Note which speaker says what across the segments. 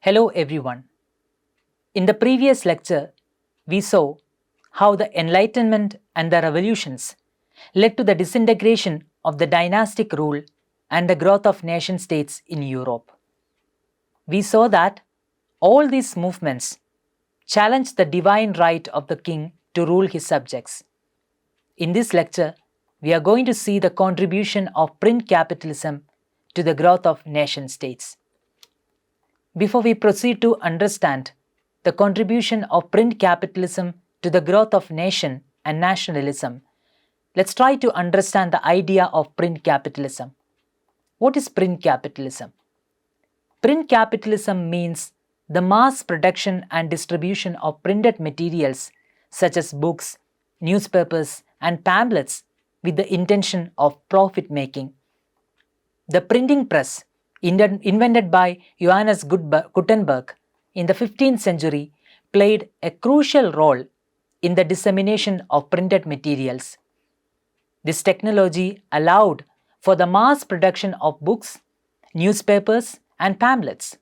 Speaker 1: Hello everyone. In the previous lecture, we saw how the Enlightenment and the revolutions led to the disintegration of the dynastic rule and the growth of nation-states in Europe. We saw that all these movements challenged the divine right of the king to rule his subjects. In this lecture, we are going to see the contribution of print capitalism to the growth of nation-states. Before we proceed to understand the contribution of print capitalism to the growth of nation and nationalism, let's try to understand the idea of print capitalism. What is print capitalism? Print capitalism means the mass production and distribution of printed materials such as books, newspapers, and pamphlets with the intention of profit making. The printing press, invented by Johannes Gutenberg in the 15th century, played a crucial role in the dissemination of printed materials. This technology allowed for the mass production of books, newspapers, and pamphlets.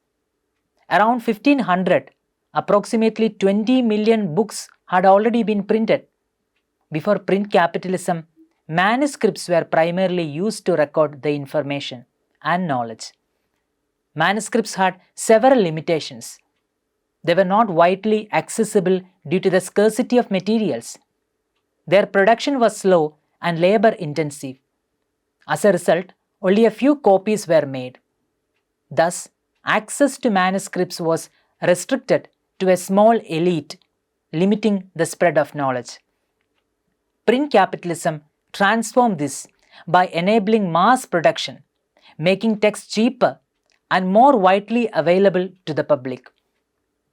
Speaker 1: Around 1500, approximately 20 million books had already been printed. Before print capitalism, manuscripts were primarily used to record the information and knowledge. Manuscripts had several limitations. They were not widely accessible due to the scarcity of materials. Their production was slow and labor intensive. As a result, only a few copies were made. Thus, access to manuscripts was restricted to a small elite, limiting the spread of knowledge. Print capitalism transformed this by enabling mass production, making text cheaper and more widely available to the public.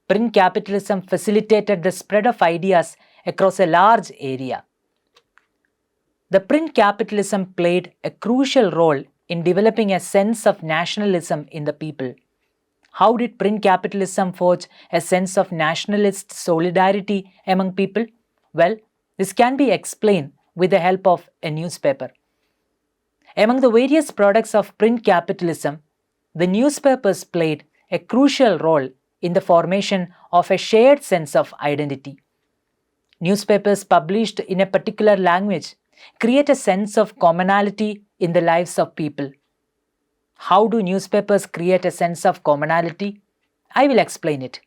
Speaker 1: Print capitalism facilitated the spread of ideas across a large area. The print capitalism played a crucial role in developing a sense of nationalism in the people. How did print capitalism forge a sense of nationalist solidarity among people? Well, this can be explained with the help of a newspaper. Among the various products of print capitalism, the newspapers played a crucial role in the formation of a shared sense of identity. Newspapers published in a particular language create a sense of commonality in the lives of people. How do newspapers create a sense of commonality? I will explain it.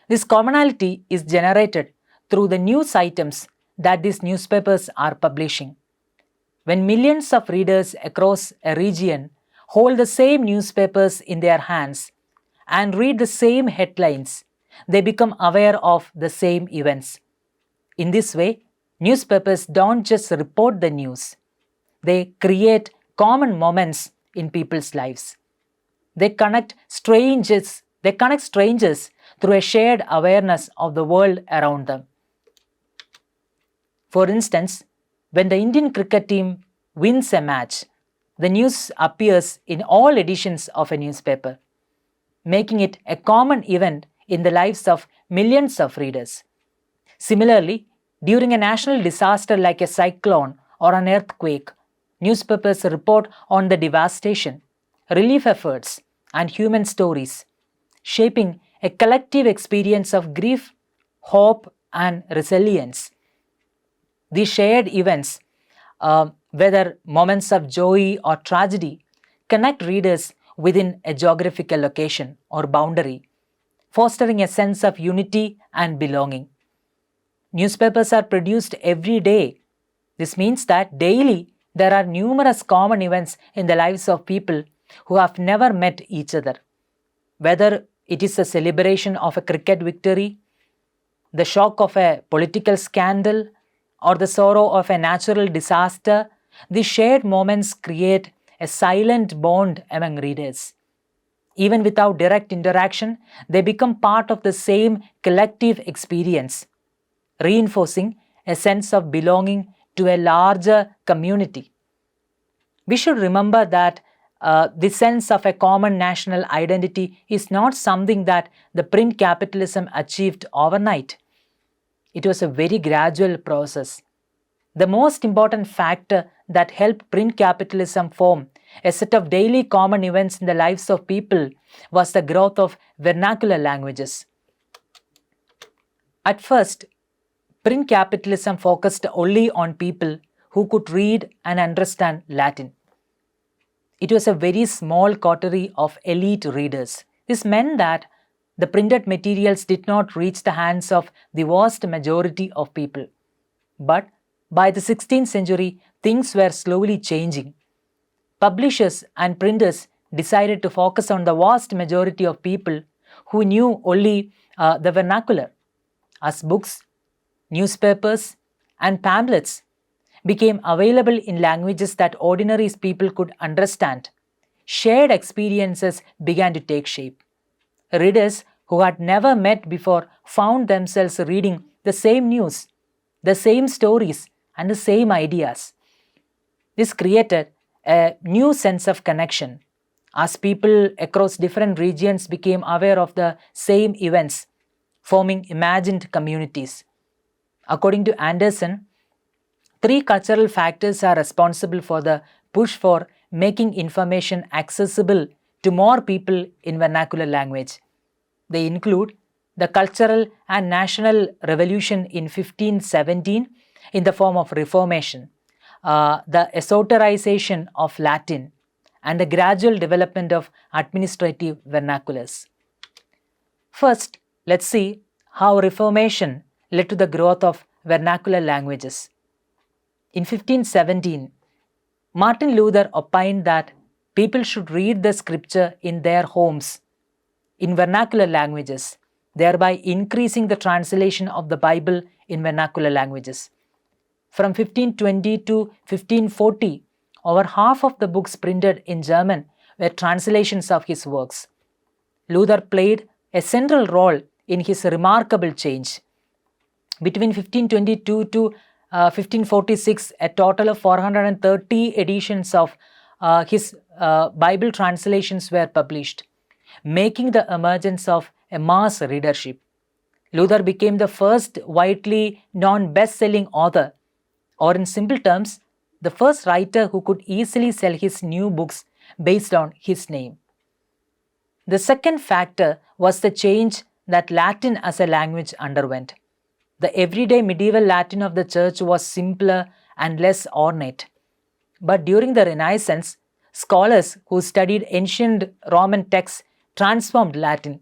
Speaker 1: This commonality is generated through the news items that these newspapers are publishing. When millions of readers across a region hold the same newspapers in their hands and read the same headlines, they become aware of the same events. In this way, newspapers don't just report the news. They create common moments in people's lives. They connect strangers through a shared awareness of the world around them. For instance, when the Indian cricket team wins a match, the news appears in all editions of a newspaper, making it a common event in the lives of millions of readers. Similarly, during a national disaster like a cyclone or an earthquake, newspapers report on the devastation, relief efforts, and human stories, shaping a collective experience of grief, hope, and resilience. These shared events, whether moments of joy or tragedy, connect readers within a geographical location or boundary, fostering a sense of unity and belonging. Newspapers are produced every day. This means that daily there are numerous common events in the lives of people who have never met each other. Whether it is a celebration of a cricket victory, the shock of a political scandal, or the sorrow of a natural disaster, these shared moments create a silent bond among readers. Even without direct interaction, they become part of the same collective experience, reinforcing a sense of belonging to a larger community. We should remember that the sense of a common national identity is not something that the print capitalism achieved overnight. It was a very gradual process. The most important factor that helped print capitalism form a set of daily common events in the lives of people, was the growth of vernacular languages. At first, print capitalism focused only on people who could read and understand Latin. It was a very small coterie of elite readers. This meant that the printed materials did not reach the hands of the vast majority of people. But by the 16th century, things were slowly changing. Publishers and printers decided to focus on the vast majority of people who knew only the vernacular, as books, newspapers, and pamphlets became available in languages that ordinary people could understand. Shared experiences began to take shape. Readers who had never met before found themselves reading the same news, the same stories, and the same ideas. This created a new sense of connection as people across different regions became aware of the same events, forming imagined communities. According to Anderson, 3 cultural factors are responsible for the push for making information accessible to more people in vernacular language. They include the cultural and national revolution in 1517 in the form of Reformation, the esoterization of Latin, and the gradual development of administrative vernaculars. First, let's see how Reformation led to the growth of vernacular languages. In 1517, Martin Luther opined that people should read the scripture in their homes in vernacular languages, thereby increasing the translation of the Bible in vernacular languages. From 1520 to 1540, over half of the books printed in German were translations of his works. Luther played a central role in his remarkable change. Between 1522 to 1546, a total of 430 editions of his Bible translations were published, making the emergence of a mass readership. Luther became the first widely known best-selling author, or in simple terms, the first writer who could easily sell his new books based on his name. The second factor was the change that Latin as a language underwent. The everyday medieval Latin of the Church was simpler and less ornate. But during the Renaissance, scholars who studied ancient Roman texts transformed Latin.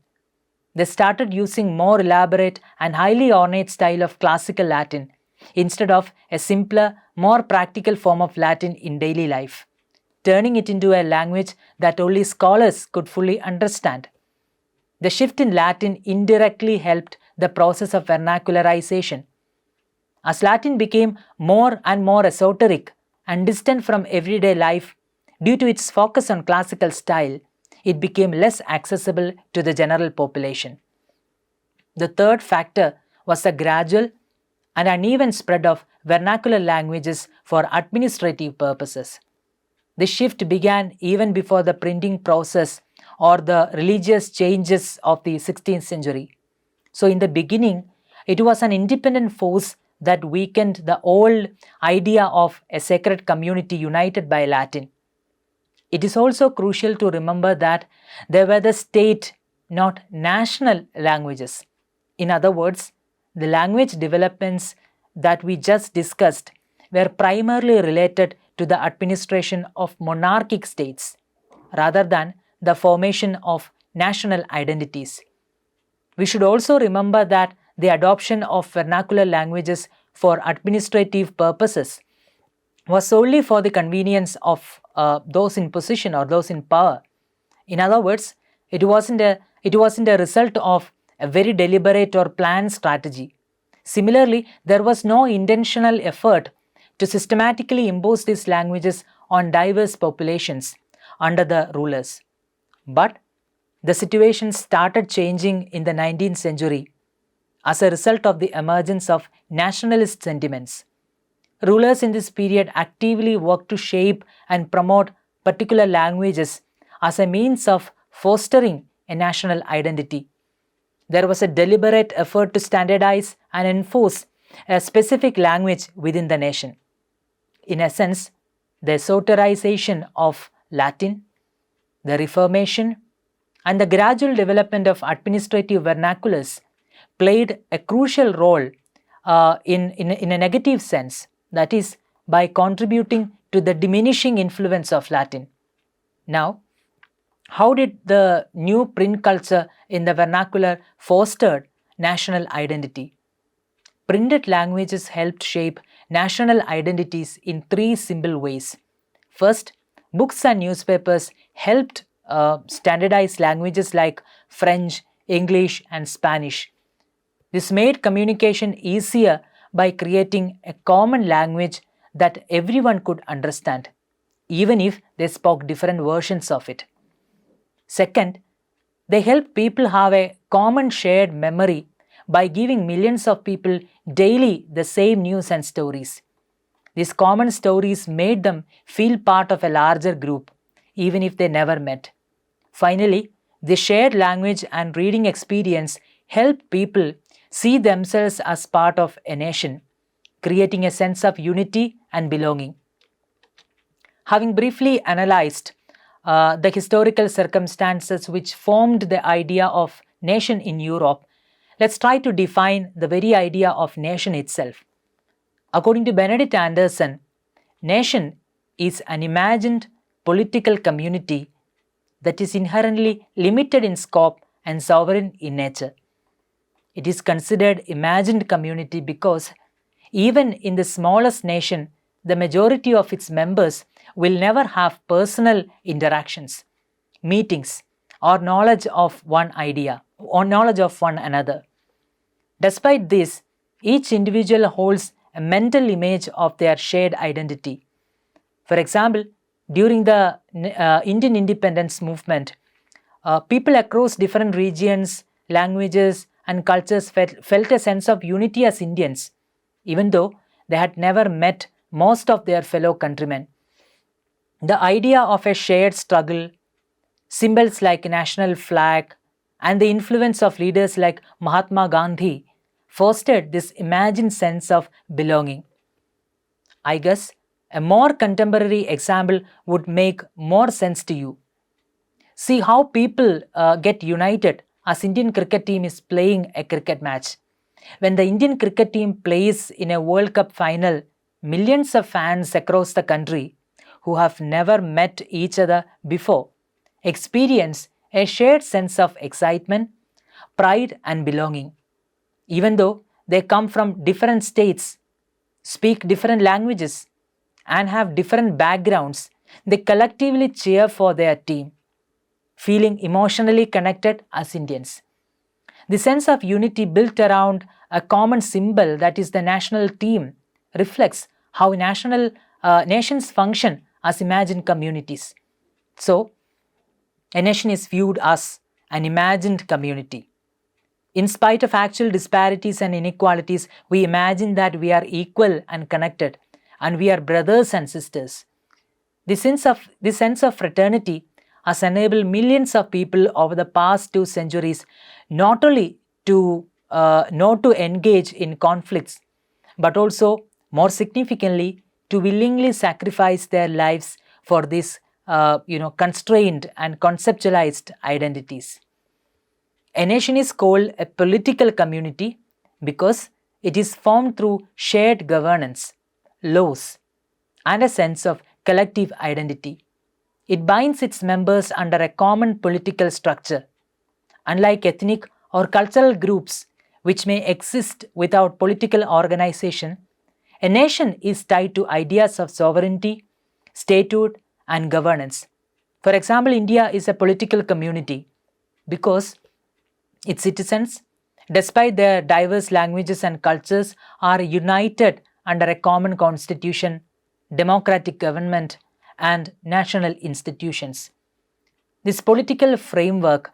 Speaker 1: They started using more elaborate and highly ornate style of classical Latin instead of a simpler, more practical form of Latin in daily life, turning it into a language that only scholars could fully understand. The shift in Latin indirectly helped the process of vernacularization. As Latin became more and more esoteric and distant from everyday life due to its focus on classical style, it became less accessible to the general population. The third factor was the gradual and uneven spread of vernacular languages for administrative purposes. This shift began even before the printing process or the religious changes of the 16th century. So in the beginning, it was an independent force that weakened the old idea of a sacred community united by Latin. It is also crucial to remember that they were the state, not national languages. In other words, the language developments that we just discussed were primarily related to the administration of monarchic states rather than the formation of national identities. We should also remember that the adoption of vernacular languages for administrative purposes was solely for the convenience of those in position or those in power. In other words, it wasn't a result of a very deliberate or planned strategy. Similarly, there was no intentional effort to systematically impose these languages on diverse populations under the rulers. But the situation started changing in the 19th century as a result of the emergence of nationalist sentiments. Rulers in this period actively worked to shape and promote particular languages as a means of fostering a national identity. There was a deliberate effort to standardize and enforce a specific language within the nation. In essence, the esoterization of Latin, the Reformation, and the gradual development of administrative vernaculars played a crucial role in a negative sense, that is, by contributing to the diminishing influence of Latin. Now, how did the new print culture in the vernacular fostered national identity? Printed languages helped shape national identities in three simple ways. First, books and newspapers helped standardize languages like French, English, and Spanish. This made communication easier by creating a common language that everyone could understand, even if they spoke different versions of it. Second, they help people have a common shared memory by giving millions of people daily the same news and stories. These common stories made them feel part of a larger group, even if they never met. Finally, the shared language and reading experience help people see themselves as part of a nation, creating a sense of unity and belonging. Having briefly analyzed the historical circumstances which formed the idea of nation in Europe, let's try to define the very idea of nation itself. According to Benedict Anderson, nation is an imagined political community that is inherently limited in scope and sovereign in nature. It is considered imagined community because even in the smallest nation, the majority of its members will never have personal interactions, meetings, or knowledge of one idea, or knowledge of one another. Despite this, each individual holds a mental image of their shared identity. For example, during the Indian independence movement, people across different regions, languages, and cultures felt a sense of unity as Indians, even though they had never met most of their fellow countrymen. The idea of a shared struggle, symbols like a national flag, and the influence of leaders like Mahatma Gandhi fostered this imagined sense of belonging. I guess a more contemporary example would make more sense to you. See how people get united as Indian cricket team is playing a cricket match. When the Indian cricket team plays in a World Cup final, millions of fans across the country who have never met each other before experience a shared sense of excitement, pride, and belonging. Even though they come from different states, speak different languages, and have different backgrounds, they collectively cheer for their team, feeling emotionally connected as Indians. The sense of unity built around a common symbol, that is the national team, reflects how nations function as imagined communities. So, a nation is viewed as an imagined community. In spite of actual disparities and inequalities, we imagine that we are equal and connected, and we are brothers and sisters. This sense of fraternity has enabled millions of people over the past 2 centuries not only to engage in conflicts, but also, more significantly, to willingly sacrifice their lives for these constrained and conceptualized identities. A nation is called a political community because it is formed through shared governance, laws, and a sense of collective identity. It binds its members under a common political structure. Unlike ethnic or cultural groups which may exist without political organization, a nation is tied to ideas of sovereignty, statehood, and governance. For example, India is a political community because its citizens, despite their diverse languages and cultures, are united under a common constitution, democratic government, and national institutions. This political framework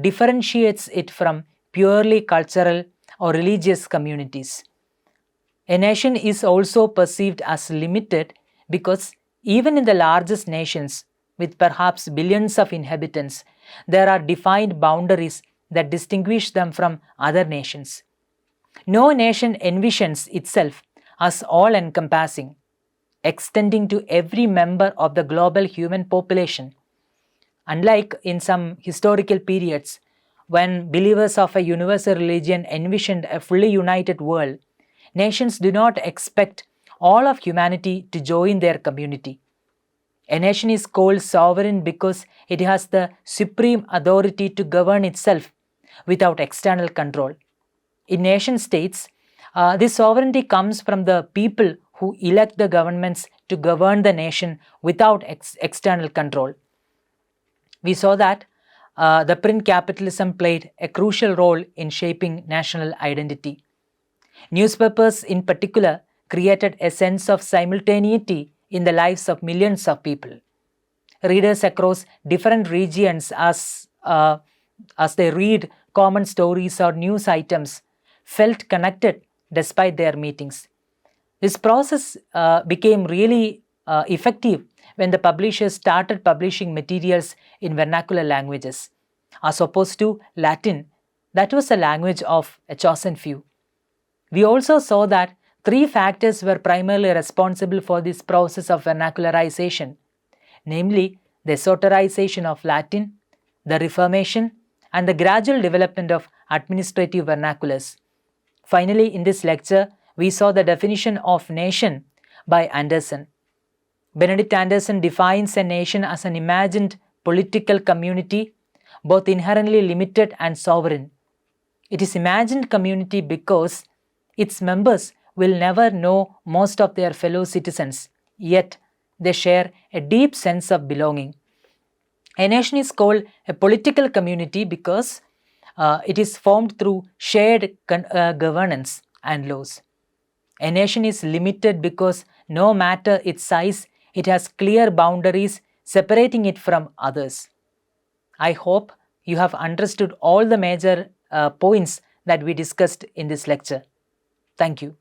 Speaker 1: differentiates it from purely cultural or religious communities. A nation is also perceived as limited because even in the largest nations, with perhaps billions of inhabitants, there are defined boundaries that distinguish them from other nations. No nation envisions itself as all-encompassing. extending to every member of the global human population. Unlike in some historical periods, when believers of a universal religion envisioned a fully united world, nations do not expect all of humanity to join their community. A nation is called sovereign because it has the supreme authority to govern itself without external control. In nation states, this sovereignty comes from the people who elect the governments to govern the nation without external control. We saw that the print capitalism played a crucial role in shaping national identity. Newspapers, in particular, created a sense of simultaneity in the lives of millions of people. Readers across different regions, as they read common stories or news items, felt connected despite their meetings. This process became really effective when the publishers started publishing materials in vernacular languages, as opposed to Latin, that was a language of a chosen few. We also saw that three factors were primarily responsible for this process of vernacularization, namely the esoterization of Latin, the Reformation, and the gradual development of administrative vernaculars. Finally, in this lecture, we saw the definition of nation by Anderson. Benedict Anderson defines a nation as an imagined political community, both inherently limited and sovereign. It is imagined community because its members will never know most of their fellow citizens, yet they share a deep sense of belonging. A nation is called a political community because it is formed through shared governance and laws. A nation is limited because no matter its size, it has clear boundaries separating it from others. I hope you have understood all the major points that we discussed in this lecture. Thank you.